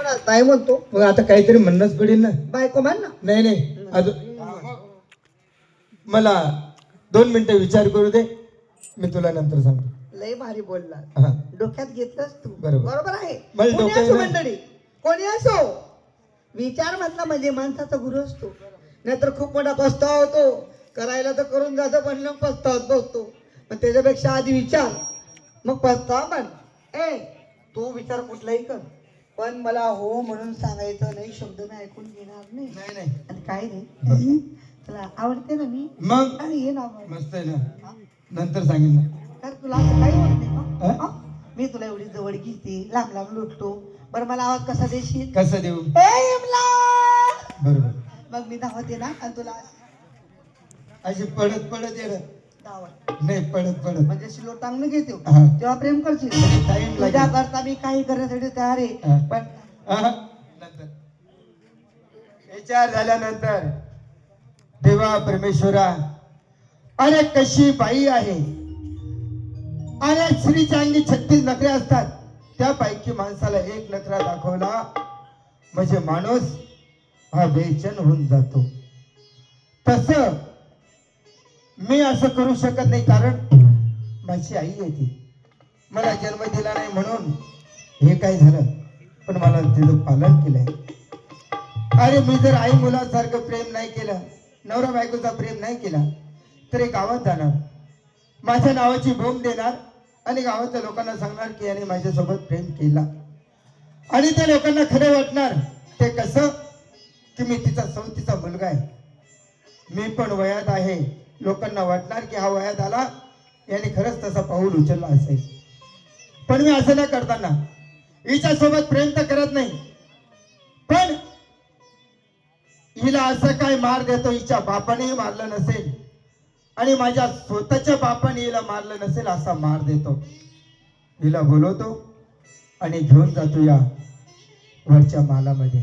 नाही म्हणतो. मग आता काहीतरी म्हणणंच पडेल ना. बायको म्हण ना. नाही नाही अजून मला 2 मिनिटं विचार करू दे, मी तुला नंतर सांगतो. लय भारी बोलला. हा. डोक्यात घेतलंस तू. बरोबर. बरोबर आहे. मला कोणी डोक्यात असो नाही. मंडळी, कोणी असो, विचार म्हटला म्हणजे माणसाचा गुरु असतो. नाहीतर खूप मोठा पस्तावा होतो. करायला तर करून जातो पण मग पस्तावत बसतो. पण त्याच्यापेक्षा आधी विचार मग पस्तावा पण. तो विचार कुठलाही कर, पण मला हो म्हणून सांगायचं नाही. शब्द मी ऐकून घेणार नाही. नाही नाही आणि काय नाही, तुला आवडते ना मी. मग आणि ये ना मस्त आहे ना, नंतर सांगेन ना. तर तुला असं काही होत नाही का? हा? मी तुला एवढी जवळ घेते, लांब लांब लुटतो. बरं मला आवाज कसा देशील? कसं देऊ? ए इमला! बरोबर. मग मी धावते ना आणि तुला अशी पडत पडत येणं. धावत नाही पडत पडत म्हणजे अशी लोटांगण घेते हा. तेव्हा प्रेम करशील. टाइम तुझ्या लागेल. करता मी काही करण्यासाठी तयार आहे. हा. पण नंतर विचार झाल्यानंतर देवा परमेश्वरा, अरे कशी बाई आहे. अरे स्त्रीच्या अंगी 36 नखरे असतात. त्यापैकी माणसाला एक नखरा दाखवला म्हणजे माणूस हा बेचैन होऊन जातो. तस मी असं करू शकत नाही, कारण माझी आई आहे ती. मला जन्म दिला नाही म्हणून हे काय झालं, पण मला तिचं पालन केलंय. अरे मी जर आई मुलासारखं प्रेम नाही केलं, नवरा बायकोचा प्रेम नाही केला, तर एक गावात जाणार, माझ्या नावाची बोंब देणार आणि गावातल्या लोकांना सांगणार की याने माझ्यासोबत प्रेम केला. आणि त्या लोकांना खरं वाटणार. ते कसं की मी तिचा सवतीचा मुलगा आहे, मी पण वयात आहे. लोकांना वाटणार की हा वयात आला, याने खरंच तसा पाऊल उचलला असेल. पण मी असं न करताना हिच्या सोबत प्रेम तर करत नाही, पण हिला असं काय मार देतो, हिच्या बापानेही मारलं नसेल आणि माझ्या स्वतःच्या बापाने हिला मारलं नसेल असा मार देतो. हिला बोलवतो आणि घेऊन जातो या वरच्या मालामध्ये.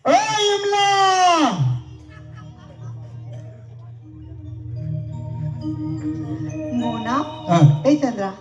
ओ इमला! मोना, हा. ए चंद्रा,